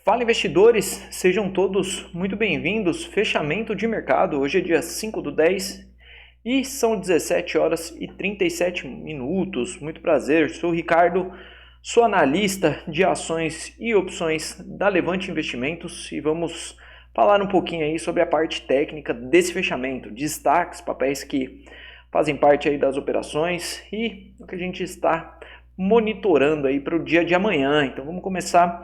Fala investidores, sejam todos muito bem-vindos. Fechamento de mercado, hoje é dia 5/10 e são 17 horas e 37 minutos. Muito prazer, sou o Ricardo, sou analista de ações e opções da Levante Investimentos e vamos falar um pouquinho aí sobre a parte técnica desse fechamento, destaques, papéis que fazem parte aí das operações e o que a gente está monitorando aí para o dia de amanhã. Então vamos começar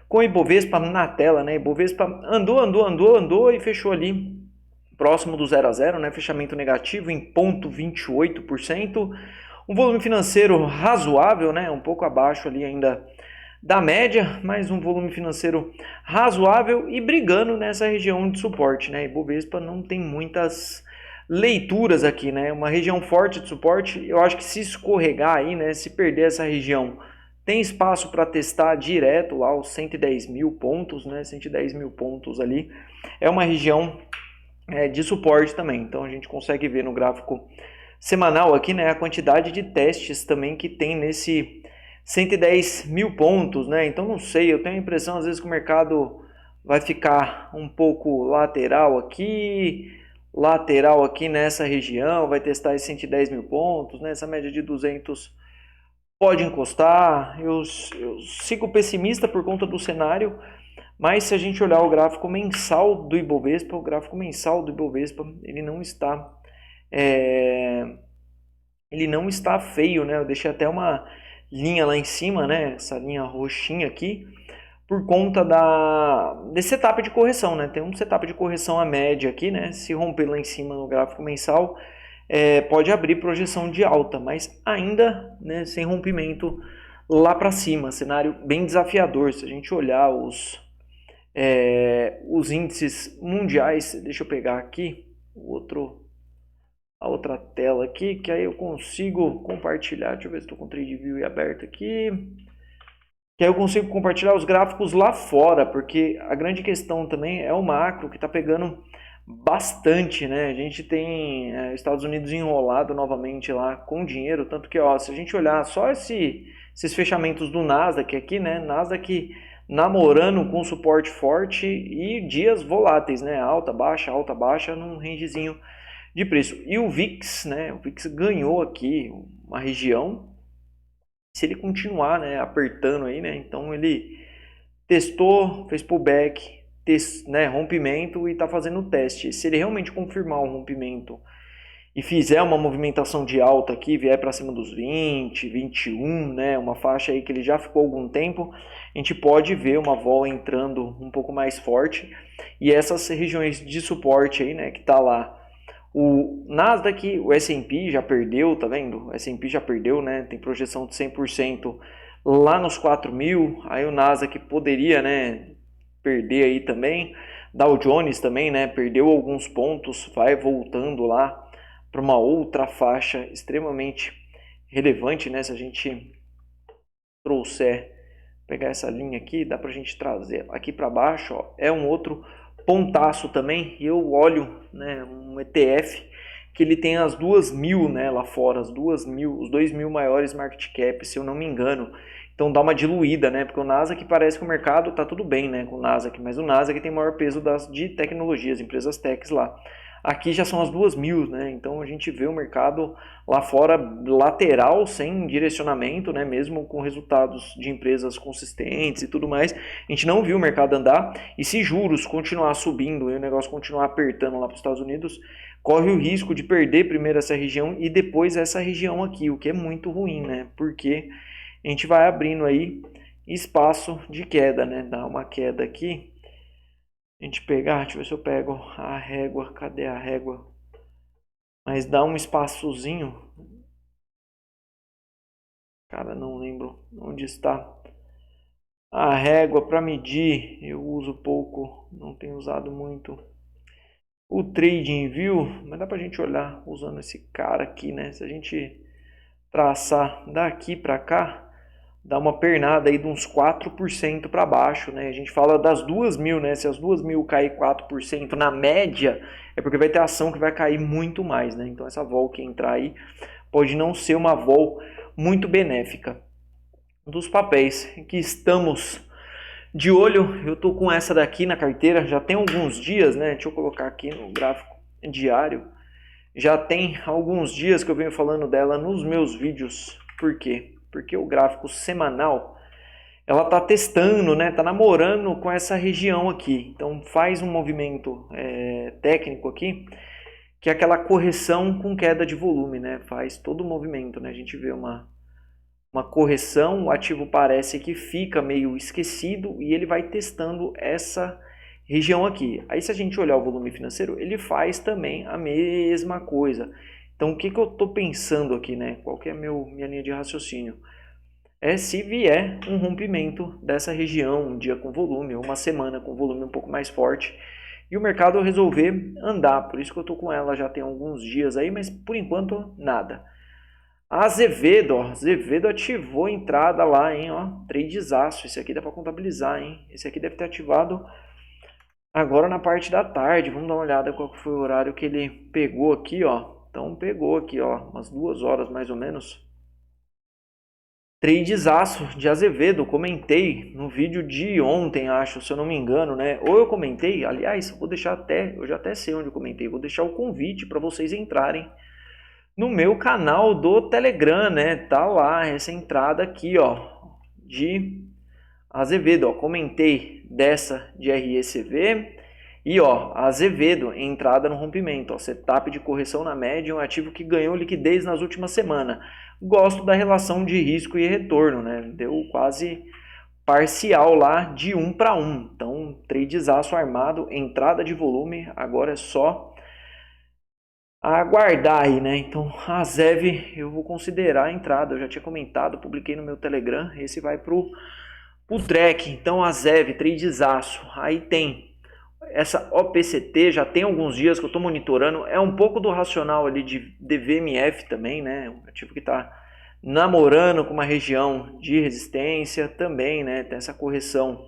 com o Ibovespa na tela, né? Ibovespa andou e fechou ali próximo do 0 a 0, né? Fechamento negativo em 0,28%. Um volume financeiro razoável, né? Um pouco abaixo ali ainda da média, mas um volume financeiro razoável e brigando nessa região de suporte, né? Ibovespa não tem muitas leituras aqui, né? Uma região forte de suporte. Eu acho que se escorregar aí, né? Se perder essa região, tem espaço para testar direto lá os 110 mil pontos, né? 110 mil pontos ali. É uma região de suporte também. Então a gente consegue ver no gráfico semanal aqui, né? A quantidade de testes também que tem nesse 110 mil pontos, né? Então não sei, eu tenho a impressão às vezes que o mercado vai ficar um pouco lateral aqui nessa região, vai testar esses 110 mil pontos, né? Essa média de 200 pode encostar. Eu sigo pessimista por conta do cenário, mas se a gente olhar o gráfico mensal do Ibovespa, ele não está feio, né? Eu deixei até uma linha lá em cima, né? Essa linha roxinha aqui, por conta desse setup de correção, né? Tem um setup de correção à média aqui, né? Se romper lá em cima no gráfico mensal, pode abrir projeção de alta, mas ainda, né, sem rompimento lá para cima. Cenário bem desafiador. Se a gente olhar os índices mundiais, deixa eu pegar aqui a outra tela aqui, que aí eu consigo compartilhar. Deixa eu ver se estou com o TradingView aberto aqui. Que aí eu consigo compartilhar os gráficos lá fora, porque a grande questão também é o macro, que está pegando bastante, né? A gente tem Estados Unidos enrolado novamente lá com dinheiro, tanto que, ó, se a gente olhar só esses fechamentos do Nasdaq aqui, né? Nasdaq namorando com suporte forte e dias voláteis, né? Alta, baixa, num rangezinho de preço. E o VIX, né? O VIX ganhou aqui uma região. Se ele continuar, né, apertando aí, né? Então ele testou, fez pullback, rompimento e está fazendo o teste. Se ele realmente confirmar um rompimento e fizer uma movimentação de alta aqui, vier para cima dos 20, 21, né, uma faixa aí que ele já ficou algum tempo, a gente pode ver uma vol entrando um pouco mais forte. E essas regiões de suporte aí, né, que tá lá, o Nasdaq, o S&P já perdeu, tá vendo? O S&P já perdeu, né, tem projeção de 100% lá nos 4.000, aí o Nasdaq poderia, né, perder aí também. Dow Jones também, né, perdeu alguns pontos, vai voltando lá para uma outra faixa extremamente relevante, né? Se a gente trouxer, pegar essa linha aqui, dá para a gente trazer aqui para baixo, ó, é um outro pontaço também. E eu olho, né, um ETF que ele tem as 2.000, né, lá fora, os 2.000 maiores market cap, se eu não me engano. Então dá uma diluída, né? Porque o Nasdaq parece que o mercado tá tudo bem, né, com o Nasdaq, mas o Nasdaq tem maior peso de tecnologias, empresas techs lá. Aqui já são as 2.000, né? Então a gente vê o mercado lá fora lateral, sem direcionamento, né? Mesmo com resultados de empresas consistentes e tudo mais, a gente não viu o mercado andar. E se juros continuar subindo e o negócio continuar apertando lá para os Estados Unidos, corre o risco de perder primeiro essa região e depois essa região aqui, o que é muito ruim, né? Porque a gente vai abrindo aí espaço de queda, né? Dá uma queda aqui. A gente pegar, deixa eu ver se eu pego a régua, cadê a régua? Mas dá um espaçozinho. Cara, não lembro onde está a régua para medir. Eu uso pouco, não tenho usado muito o TradingView, mas dá pra gente olhar usando esse cara aqui, né? Se a gente traçar daqui para cá, dá uma pernada aí de uns 4% para baixo, né? A gente fala das 2.000, né? Se as 2.000 cair 4% na média, é porque vai ter ação que vai cair muito mais, né? Então essa vol que entrar aí pode não ser uma vol muito benéfica. Um dos papéis que estamos de olho. Eu tô com essa daqui na carteira, já tem alguns dias, né? Deixa eu colocar aqui no gráfico diário. Já tem alguns dias que eu venho falando dela nos meus vídeos. Por quê? Porque o gráfico semanal, ela tá testando, né? Tá namorando com essa região aqui. Então faz um movimento técnico aqui, que é aquela correção com queda de volume, né? Faz todo o movimento, né? A gente vê uma correção, o ativo parece que fica meio esquecido e ele vai testando essa região aqui. Aí se a gente olhar o volume financeiro, ele faz também a mesma coisa. Então o que eu estou pensando aqui, né? Qual que é minha linha de raciocínio? É se vier um rompimento dessa região, um dia com volume, ou uma semana com volume um pouco mais forte, e o mercado resolver andar. Por isso que eu estou com ela já tem alguns dias aí, mas por enquanto nada. Azevedo, ó, Azevedo ativou a entrada lá, hein, ó, tradezaço, esse aqui dá para contabilizar, hein, esse aqui deve ter ativado agora na parte da tarde, vamos dar uma olhada qual foi o horário que ele pegou aqui, ó, então pegou aqui, ó, umas 2 horas mais ou menos, tradezaço de Azevedo, comentei no vídeo de ontem, acho, se eu não me engano, né, ou eu comentei, aliás, vou deixar eu já até sei onde eu comentei, vou deixar o convite para vocês entrarem no meu canal do Telegram, né? Tá lá essa entrada aqui, ó, de Azevedo, ó. Comentei dessa de RECV e, ó, Azevedo, entrada no rompimento, ó, setup de correção na média, um ativo que ganhou liquidez nas últimas semanas. Gosto da relação de risco e retorno, né? Deu quase parcial lá de 1 para 1. Então, tradezaço armado, entrada de volume, agora é só aguardar aí, né? Então, a ZEV eu vou considerar a entrada. Eu já tinha comentado, publiquei no meu Telegram. Esse vai pro track. Então, a ZEV, tradezaço. Aí tem essa OPCT, já tem alguns dias que eu estou monitorando. É um pouco do racional ali de DVMF também, né? Um ativo que está namorando com uma região de resistência também, né? Tem essa correção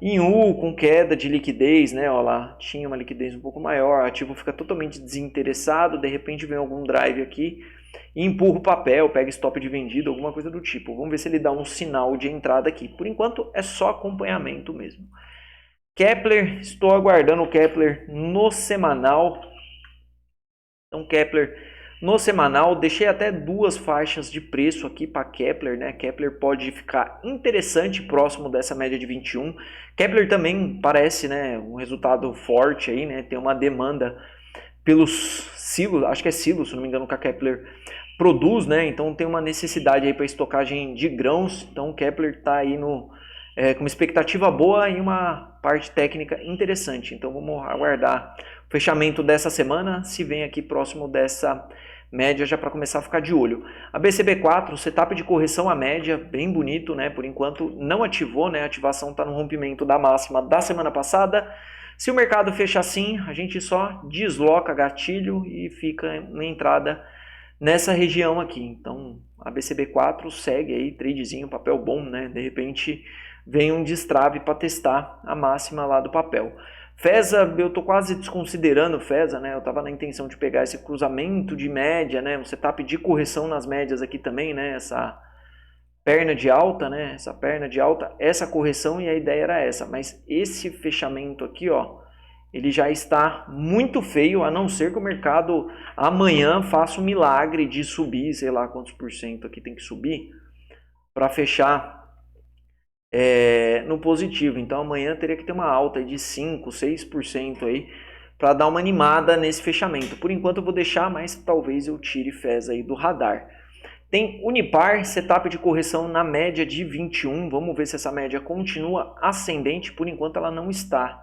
em U, com queda de liquidez, né? Olha lá, tinha uma liquidez um pouco maior, o ativo fica totalmente desinteressado, de repente vem algum drive aqui e empurra o papel, pega stop de vendido, alguma coisa do tipo. Vamos ver se ele dá um sinal de entrada aqui. Por enquanto é só acompanhamento mesmo. Kepler, estou aguardando o Kepler no semanal. Então, Kepler no semanal, deixei até 2 faixas de preço aqui para Kepler, né? Kepler pode ficar interessante próximo dessa média de 21. Kepler também parece, né, um resultado forte aí, né? Tem uma demanda pelos silos, acho que é silo, se não me engano, que a Kepler produz, né? Então tem uma necessidade aí para estocagem de grãos. Então o Kepler está aí com uma expectativa boa e uma parte técnica interessante. Então vamos aguardar o fechamento dessa semana, se vem aqui próximo dessa média já para começar a ficar de olho. A BCB4, setup de correção à média, bem bonito, né? Por enquanto não ativou, né? A ativação está no rompimento da máxima da semana passada. Se o mercado fechar assim, a gente só desloca gatilho e fica na entrada nessa região aqui. Então a BCB4 segue aí, tradezinho, papel bom, né? De repente vem um destrave para testar a máxima lá do papel. FESA, eu estou quase desconsiderando FESA, né? Eu estava na intenção de pegar esse cruzamento de média, né? Um setup de correção nas médias aqui também, né? Essa perna de alta, né? Essa perna de alta, essa correção, e a ideia era essa. Mas esse fechamento aqui, ó, ele já está muito feio, a não ser que o mercado amanhã faça um milagre de subir, sei lá quantos por cento aqui tem que subir, para fechar no positivo. Então amanhã teria que ter uma alta de 5, 6% aí para dar uma animada nesse fechamento. Por enquanto eu vou deixar, mas talvez eu tire FES aí do radar. Tem Unipar, setup de correção na média de 21. Vamos ver se essa média continua ascendente. Por enquanto ela não está.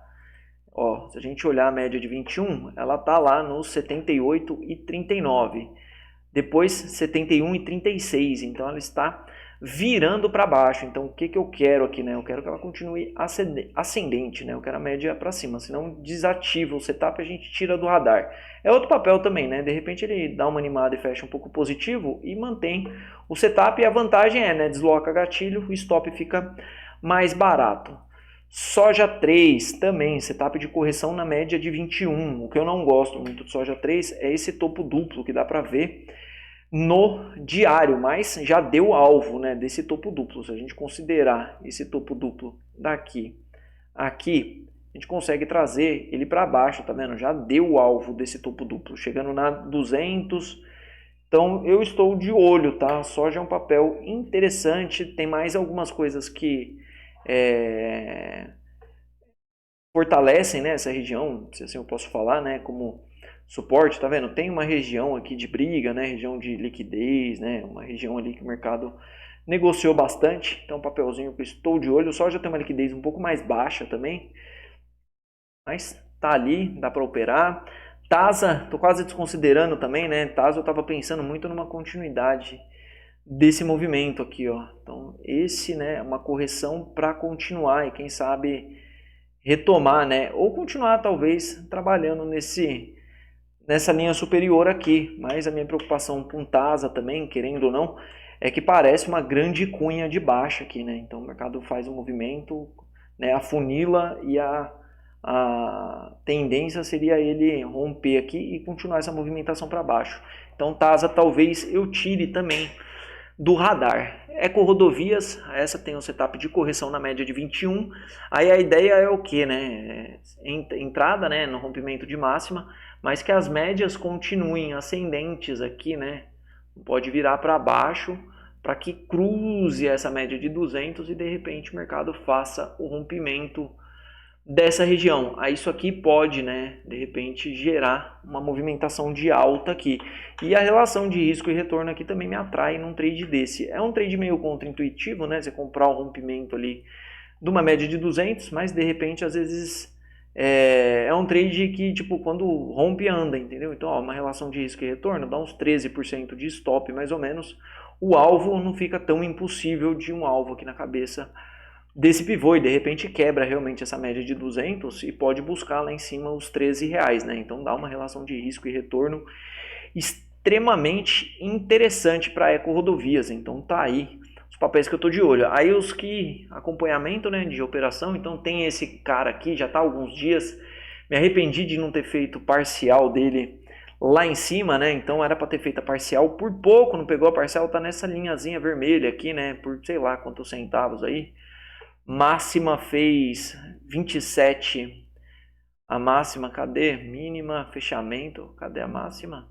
Ó, se a gente olhar a média de 21, ela está lá no 78,39. Depois 71,36. Então ela está virando para baixo. Então o que eu quero aqui, né? Eu quero que ela continue ascendente, né? Eu quero a média para cima, senão desativa o setup e a gente tira do radar. É outro papel também, né? De repente ele dá uma animada e fecha um pouco positivo e mantém o setup, e a vantagem é, né? Desloca gatilho, o stop fica mais barato. Soja 3 também, setup de correção na média de 21. O que eu não gosto muito do Soja 3 é esse topo duplo que dá para ver no diário, mas já deu alvo, né, desse topo duplo. Se a gente considerar esse topo duplo daqui, aqui, a gente consegue trazer ele para baixo, tá vendo? Já deu o alvo desse topo duplo, chegando na 200. Então eu estou de olho, tá? A soja é um papel interessante, tem mais algumas coisas que fortalecem, né, essa região, se assim eu posso falar, né, como suporte, tá vendo? Tem uma região aqui de briga, né, região de liquidez, né, uma região ali que o mercado negociou bastante, então um papelzinho que eu estou de olho, só já tem uma liquidez um pouco mais baixa também, mas tá ali, dá para operar. Tasa, tô quase desconsiderando também, né, Tasa eu tava pensando muito numa continuidade desse movimento aqui, ó, então esse, né, é uma correção para continuar e quem sabe retomar, né? Ou continuar talvez trabalhando nessa linha superior aqui. Mas a minha preocupação com Tasa também, querendo ou não, é que parece uma grande cunha de baixa aqui, né? Então o mercado faz um movimento, né, afunila e a tendência seria ele romper aqui e continuar essa movimentação para baixo. Então Tasa talvez eu tire também do radar. Ecorodovias, essa tem um setup de correção na média de 21. Aí a ideia é o que, né? Entrada, né, no rompimento de máxima, mas que as médias continuem ascendentes aqui, né? Pode virar para baixo para que cruze essa média de 200 e de repente o mercado faça o rompimento dessa região. Aí isso aqui pode, né, de repente gerar uma movimentação de alta aqui. E a relação de risco e retorno aqui também me atrai num trade desse. É um trade meio contra-intuitivo, né, você comprar o rompimento ali de uma média de 200, mas de repente às vezes é um trade que tipo quando rompe anda, entendeu? Então ó, uma relação de risco e retorno dá uns 13% de stop mais ou menos. O alvo não fica tão impossível de um alvo aqui na cabeça desse pivô e de repente quebra realmente essa média de 200 e pode buscar lá em cima os R$13, né? Então dá uma relação de risco e retorno extremamente interessante para Ecorodovias. Então tá aí os papéis que eu tô de olho. Aí os que acompanhamento, né, de operação, então tem esse cara aqui, já tá há alguns dias, me arrependi de não ter feito parcial dele lá em cima, né? Então era para ter feito a parcial, por pouco não pegou a parcial, tá nessa linhazinha vermelha aqui, né? Por sei lá quantos centavos aí. Máxima fez 27. A máxima, cadê? Mínima, fechamento, cadê a máxima?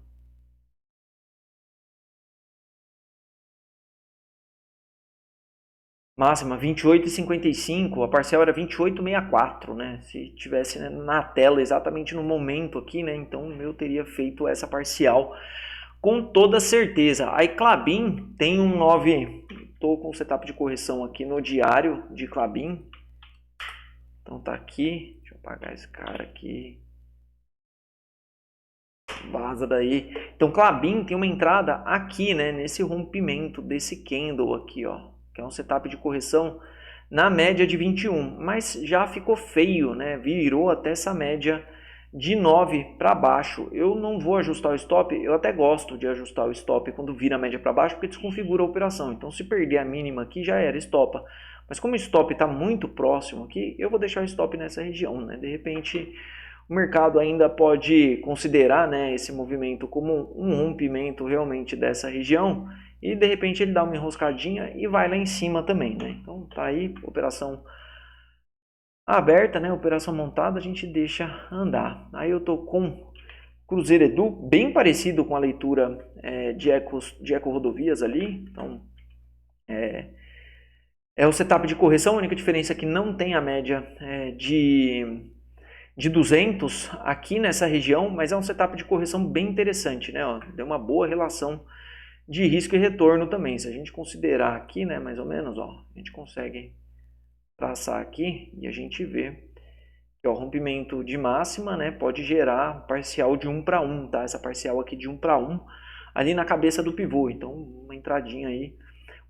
Máxima 28,55, a parcial era 28,64, né? Se tivesse, né, na tela exatamente no momento aqui, né? Então eu teria feito essa parcial com toda certeza. A Klabin tem um 9, estou com o setup de correção aqui no diário de Klabin. Então tá aqui, deixa eu apagar esse cara aqui. Vaza daí. Então Klabin tem uma entrada aqui, né, nesse rompimento desse candle aqui, ó, que é um setup de correção na média de 21, mas já ficou feio, né? Virou até essa média de 9 para baixo. Eu não vou ajustar o stop, eu até gosto de ajustar o stop quando vira a média para baixo, porque desconfigura a operação. Então se perder a mínima aqui já era, estopa. Mas como o stop está muito próximo aqui, eu vou deixar o stop nessa região, né? De repente o mercado ainda pode considerar, né, esse movimento como um rompimento realmente dessa região e de repente ele dá uma enroscadinha e vai lá em cima também, né? Então tá aí, operação aberta, né? Operação montada, a gente deixa andar. Aí eu tô com Cruzeiro Edu, bem parecido com a leitura de Ecorodovias ali. Então é o setup de correção, a única diferença é que não tem a média de 200 aqui nessa região, mas é um setup de correção bem interessante, né? Ó, deu uma boa relação de risco e retorno também. Se a gente considerar aqui, né, mais ou menos, ó, a gente consegue traçar aqui e a gente vê que o rompimento de máxima, né, pode gerar parcial de 1 para 1, tá? Essa parcial aqui de 1 para 1 ali na cabeça do pivô. Então, uma entradinha aí,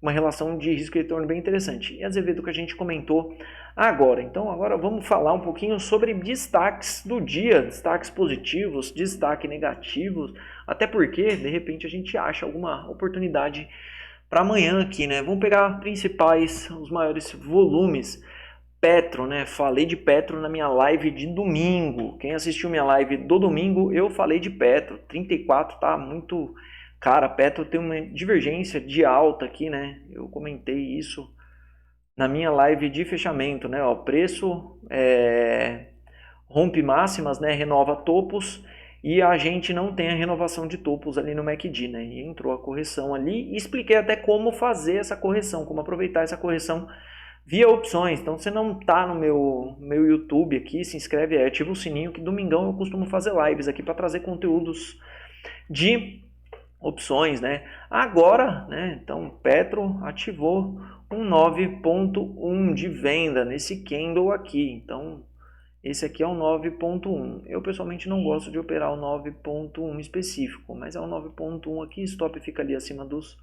uma relação de risco e retorno bem interessante. E Azevedo que a gente comentou agora. Então agora vamos falar um pouquinho sobre destaques do dia, destaques positivos, destaques negativos, até porque de repente a gente acha alguma oportunidade para amanhã aqui, né? Vamos pegar principais, os maiores volumes. Petro, né? Falei de Petro na minha live de domingo. Quem assistiu minha live do domingo, eu falei de Petro. 34 tá muito Cara, Petro tem uma divergência de alta aqui, né? Eu comentei isso na minha live de fechamento, né? Ó, preço rompe máximas, né? Renova topos e a gente não tem a renovação de topos ali no MACD, né? E entrou a correção ali e expliquei até como fazer essa correção, como aproveitar essa correção via opções. Então, se não tá no meu YouTube aqui, se inscreve aí, ativa o sininho, que domingão eu costumo fazer lives aqui para trazer conteúdos de opções, né? Agora, né? Então, Petro ativou um 9.1 de venda nesse candle aqui. Então, esse aqui é o 9.1. Eu pessoalmente não gosto de operar o 9.1 específico, mas é o 9.1 aqui, stop fica ali acima dos...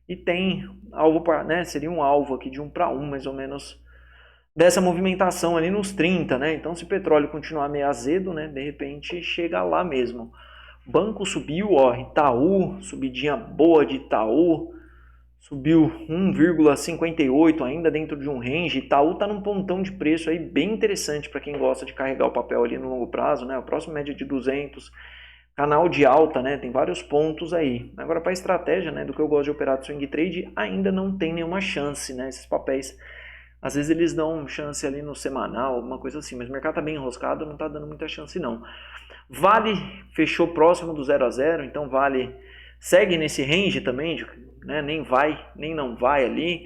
E tem alvo para, né? Seria um alvo aqui de 1 para 1, mais ou menos, dessa movimentação ali nos 30, né? Então, se o petróleo continuar meio azedo, né? De repente chega lá mesmo. Banco subiu, ó, Itaú, subidinha boa de Itaú, subiu 1,58 ainda dentro de um range. Itaú tá num pontão de preço aí bem interessante para quem gosta de carregar o papel ali no longo prazo, né? O próximo média de 200, canal de alta, né? Tem vários pontos aí. Agora para estratégia, né, do que eu gosto de operar de swing trade, ainda não tem nenhuma chance, né? Esses papéis, às vezes eles dão chance ali no semanal, alguma coisa assim, mas o mercado tá bem enroscado, não tá dando muita chance não. Vale fechou próximo do 0 a 0, então Vale segue nesse range também, né? Nem vai, nem não vai ali.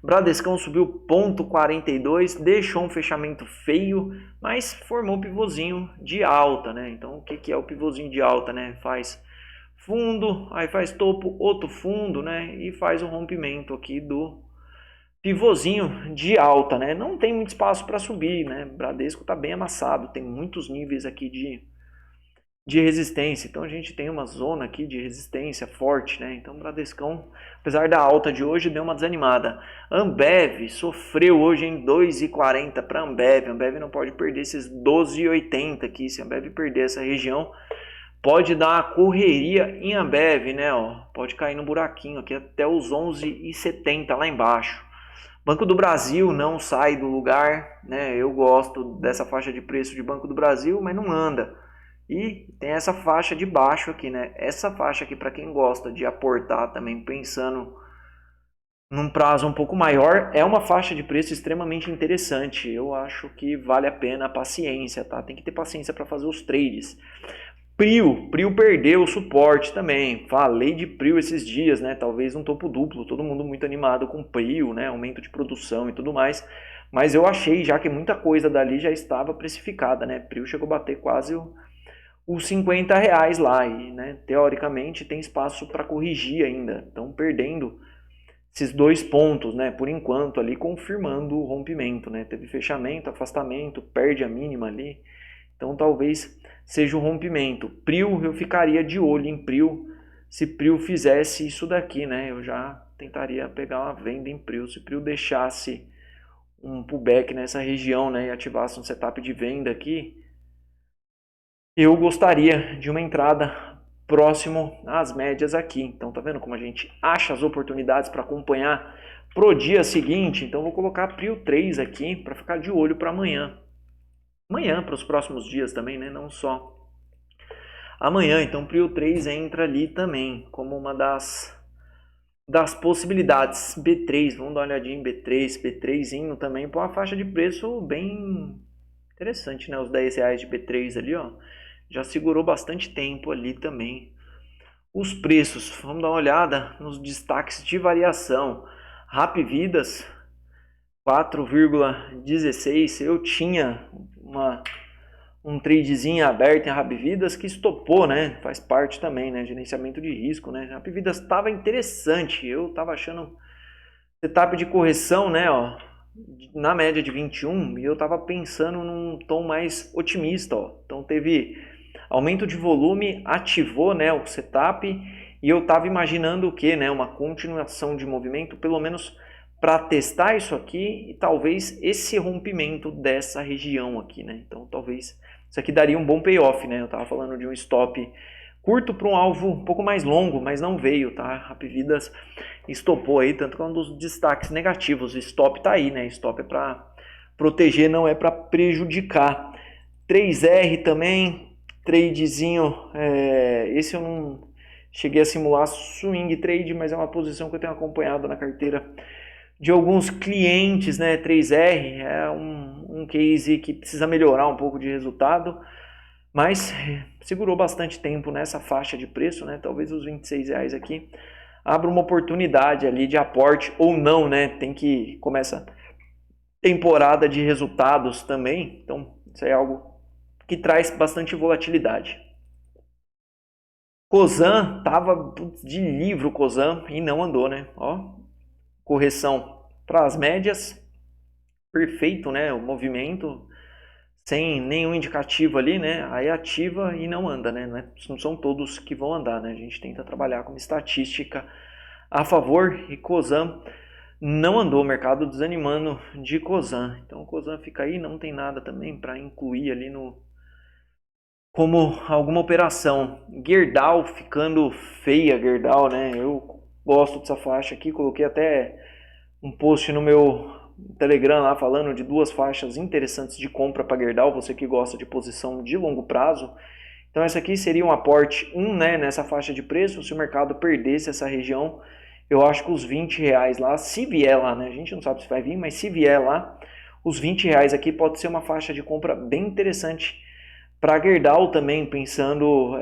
Bradescão subiu 0,42, deixou um fechamento feio, mas formou um pivôzinho de alta, né? Então o que é o pivôzinho de alta, né? Faz fundo, aí faz topo, outro fundo, né? E faz o rompimento aqui do pivôzinho de alta, né? Não tem muito espaço para subir, né? Bradesco está bem amassado, tem muitos níveis aqui de resistência, então a gente tem uma zona aqui de resistência forte, né? Então o Bradescão, apesar da alta de hoje, deu uma desanimada. Ambev sofreu hoje em 2,40 para Ambev. Ambev não pode perder esses 12,80 aqui. Se a Ambev perder essa região, pode dar uma correria em Ambev, né? Ó, pode cair no buraquinho aqui até os 11,70 lá embaixo. Banco do Brasil não sai do lugar, né? Eu gosto dessa faixa de preço de Banco do Brasil, mas não anda. E tem essa faixa de baixo aqui, né? Essa faixa aqui, para quem gosta de aportar também, pensando num prazo um pouco maior, é uma faixa de preço extremamente interessante. Eu acho que vale a pena a paciência, tá? Tem que ter paciência para fazer os trades. Prio perdeu o suporte também. Falei de Prio esses dias, né? Talvez um topo duplo, todo mundo muito animado com Prio, né? Aumento de produção e tudo mais. Mas eu achei já que muita coisa dali já estava precificada, né? Prio chegou a bater quase os R$50 lá e, né, teoricamente tem espaço para corrigir ainda. Estão perdendo esses 2 pontos, né, por enquanto ali, confirmando o rompimento, né? Teve fechamento, afastamento, perde a mínima ali. Então talvez seja o rompimento. Prio, eu ficaria de olho em Prio. Se Prio fizesse isso daqui, né, eu já tentaria pegar uma venda em Prio. Se Prio deixasse um pullback nessa região, né, e ativasse um setup de venda aqui, eu gostaria de uma entrada próximo às médias aqui. Então tá vendo como a gente acha as oportunidades para acompanhar pro dia seguinte? Então vou colocar Prio 3 aqui para ficar de olho para amanhã. Amanhã, para os próximos dias também, né? Não só amanhã. Então Prio 3 entra ali também como uma das possibilidades. B3, vamos dar uma olhadinha em B3. B3 também por uma faixa de preço bem interessante, né? Os R$10 de B3 ali, ó. Já segurou bastante tempo ali também. Os preços, vamos dar uma olhada nos destaques de variação. Rapvidas, 4,16. Eu tinha um tradezinho aberto em Rapvidas que estopou, né? Faz parte também, né? Gerenciamento de risco, né? Rapvidas estava interessante. Eu estava achando setup de correção, né? Ó, na média de 21, e eu estava pensando num tom mais otimista, ó. Então teve aumento de volume, ativou, né, o setup, e eu estava imaginando o que, né, uma continuação de movimento, pelo menos para testar isso aqui e talvez esse rompimento dessa região aqui, né? Então talvez isso aqui daria um bom payoff, né? Eu estava falando de um stop curto para um alvo um pouco mais longo, mas não veio, tá? Rapvidas estopou aí, tanto que é um dos destaques negativos. O stop tá aí, né? Stop é para proteger, não é para prejudicar. 3R também, tradezinho, esse eu não cheguei a simular swing trade, mas é uma posição que eu tenho acompanhado na carteira de alguns clientes, né? 3R é um case que precisa melhorar um pouco de resultado, mas segurou bastante tempo nessa faixa de preço, né? Talvez os R$26 aqui abra uma oportunidade ali de aporte ou não, né? Tem que começar temporada de resultados também, então isso é algo que traz bastante volatilidade. Cosan tava de livro Cosan e não andou, né? Ó, correção para as médias, perfeito, né? O movimento sem nenhum indicativo ali, né? Aí ativa e não anda, né? Não são todos que vão andar, né? A gente tenta trabalhar com estatística a favor e Cosan não andou, o mercado desanimando de Cosan. Então o Cosan fica aí, não tem nada também para incluir ali no como alguma operação. Gerdau ficando feia, Gerdau, né? Eu gosto dessa faixa aqui, coloquei até um post no meu Telegram lá falando de duas faixas interessantes de compra para Gerdau, você que gosta de posição de longo prazo. Então essa aqui seria um aporte 1, né, nessa faixa de preço. Se o mercado perdesse essa região, eu acho que os R$20 lá, se vier lá, né, a gente não sabe se vai vir, mas se vier lá, os R$20 aqui pode ser uma faixa de compra bem interessante para Gerdau também, pensando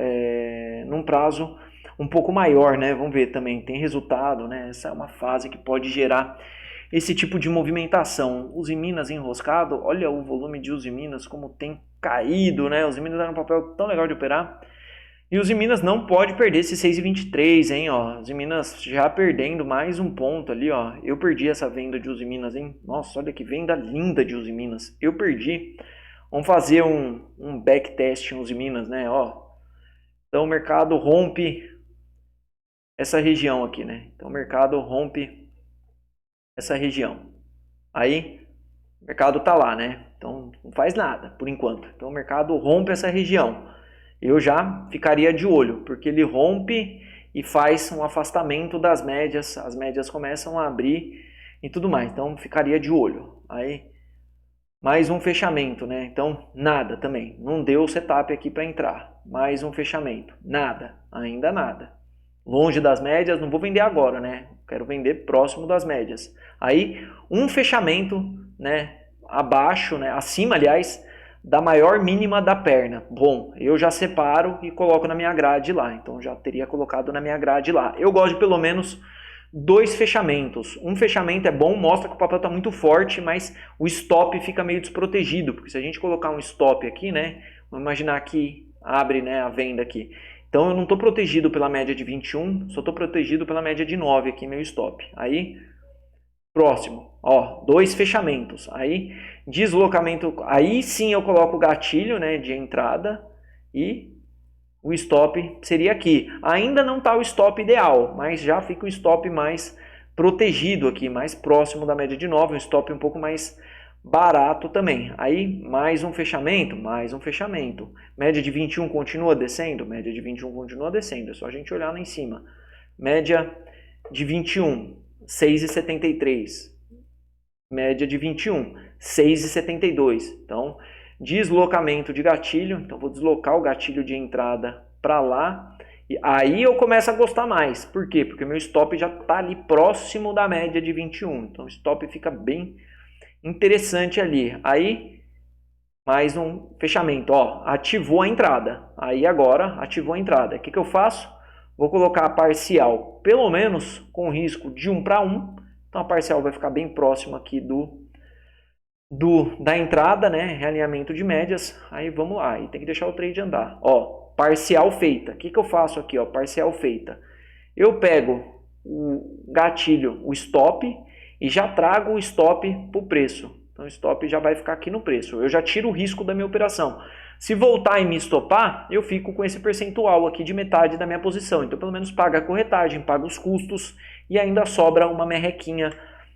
num prazo um pouco maior, né? Vamos ver também, tem resultado, né? Essa é uma fase que pode gerar esse tipo de movimentação. Usiminas enroscado, olha o volume de Usiminas como tem caído, né? Usiminas era um papel tão legal de operar. E Usiminas não pode perder esse 6,23, hein? Ó, Usiminas já perdendo mais um ponto ali, ó. Eu perdi essa venda de Usiminas, hein? Nossa, olha que venda linda de Usiminas. Eu perdi. Vamos fazer um backtest em Usiminas, né? Ó, então o mercado rompe essa região aqui, né? Então o mercado rompe essa região. Aí o mercado tá lá, né? Então não faz nada por enquanto. Então o mercado rompe essa região. Eu já ficaria de olho, porque ele rompe e faz um afastamento das médias. As médias começam a abrir e tudo mais. Então ficaria de olho. Aí mais um fechamento, né? Então, nada também. Não deu o setup aqui para entrar. Mais um fechamento. Nada. Ainda nada. Longe das médias, não vou vender agora, né? Quero vender próximo das médias. Aí, um fechamento, né? Abaixo, né? Acima, aliás, da maior mínima da perna. Bom, eu já separo e coloco na minha grade lá. Então, já teria colocado na minha grade lá. Eu gosto de pelo menos 2 fechamentos. Um fechamento é bom, mostra que o papel está muito forte, mas o stop fica meio desprotegido, porque se a gente colocar um stop aqui, né, vamos imaginar que abre, né, a venda aqui. Então eu não estou protegido pela média de 21, só estou protegido pela média de 9 aqui, meu stop. Aí, próximo, ó, 2 fechamentos. Aí, deslocamento, aí sim eu coloco o gatilho, né, de entrada e o stop seria aqui. Ainda não está o stop ideal, mas já fica o stop mais protegido aqui, mais próximo da média de 9, um stop um pouco mais barato também. Aí mais um fechamento, mais um fechamento. Média de 21 continua descendo? Média de 21 continua descendo, é só a gente olhar lá em cima. Média de 21, 6,73. Média de 21, 6,72. Então, deslocamento de gatilho, então vou deslocar o gatilho de entrada para lá, e aí eu começo a gostar mais. Por quê? Porque meu stop já está ali próximo da média de 21, então o stop fica bem interessante ali. Aí, mais um fechamento, ó, ativou a entrada, aí agora ativou a entrada. O que eu faço? Vou colocar a parcial, pelo menos com risco de 1 para 1, então a parcial vai ficar bem próximo aqui da entrada, né? Realinhamento de médias. Aí vamos lá, e tem que deixar o trade andar. Ó, parcial feita. O que eu faço aqui, ó? Parcial feita. Eu pego o gatilho, o stop, e já trago o stop para o preço. Então o stop já vai ficar aqui no preço. Eu já tiro o risco da minha operação. Se voltar e me estopar, eu fico com esse percentual aqui de metade da minha posição. Então pelo menos paga a corretagem, paga os custos e ainda sobra uma merrequinha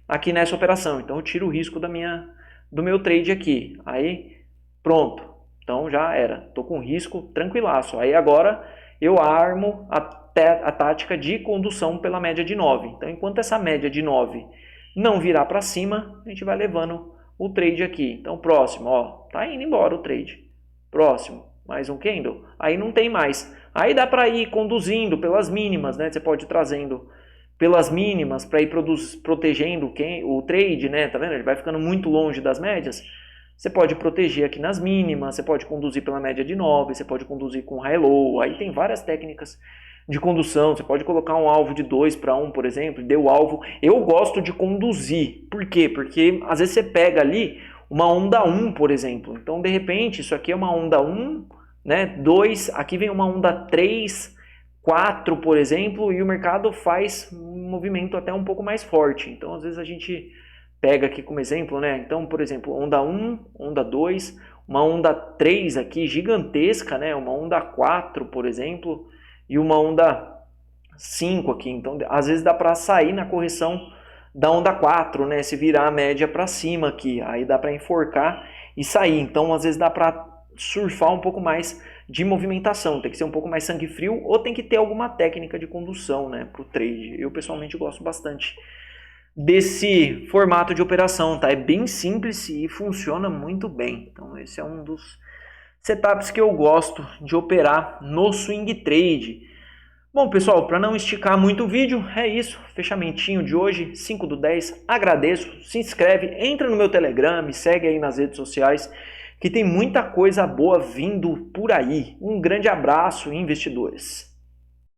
aqui nessa operação. Então eu tiro o risco do meu trade aqui. Aí pronto. Então já era. Estou com risco tranquilaço. Aí agora eu armo a tática de condução pela média de 9. Então enquanto essa média de 9 não virar para cima, a gente vai levando o trade aqui. Então próximo, ó, tá indo embora o trade. Próximo, mais um candle. Aí não tem mais. Aí dá para ir conduzindo pelas mínimas, né? Você pode ir trazendo pelas mínimas para ir protegendo o trade, né? Tá vendo? Ele vai ficando muito longe das médias. Você pode proteger aqui nas mínimas, você pode conduzir pela média de 9, você pode conduzir com high-low, aí tem várias técnicas de condução, você pode colocar um alvo de 2 para 1, por exemplo, deu o alvo. Eu gosto de conduzir, por quê? Porque às vezes você pega ali uma onda 1, por exemplo, então de repente isso aqui é uma onda 1, né? 2, aqui vem uma onda 3, 4, por exemplo, e o mercado faz um movimento até um pouco mais forte, então às vezes a gente pega aqui como exemplo, né? Então, por exemplo, onda 1, onda 2, uma onda 3 aqui gigantesca, né? Uma onda 4, por exemplo, e uma onda 5 aqui. Então, às vezes dá para sair na correção da onda 4, né? Se virar a média para cima aqui, aí dá para enforcar e sair. Então, às vezes dá para surfar um pouco mais de movimentação, tem que ser um pouco mais sangue frio ou tem que ter alguma técnica de condução, né, para o trade. Eu pessoalmente gosto bastante desse formato de operação, tá? É bem simples e funciona muito bem. Então esse é um dos setups que eu gosto de operar no swing trade. Bom, pessoal, para não esticar muito o vídeo, é isso. Fechamentinho de hoje, 5/10. Agradeço, se inscreve, entra no meu Telegram, me segue aí nas redes sociais, que tem muita coisa boa vindo por aí. Um grande abraço, investidores.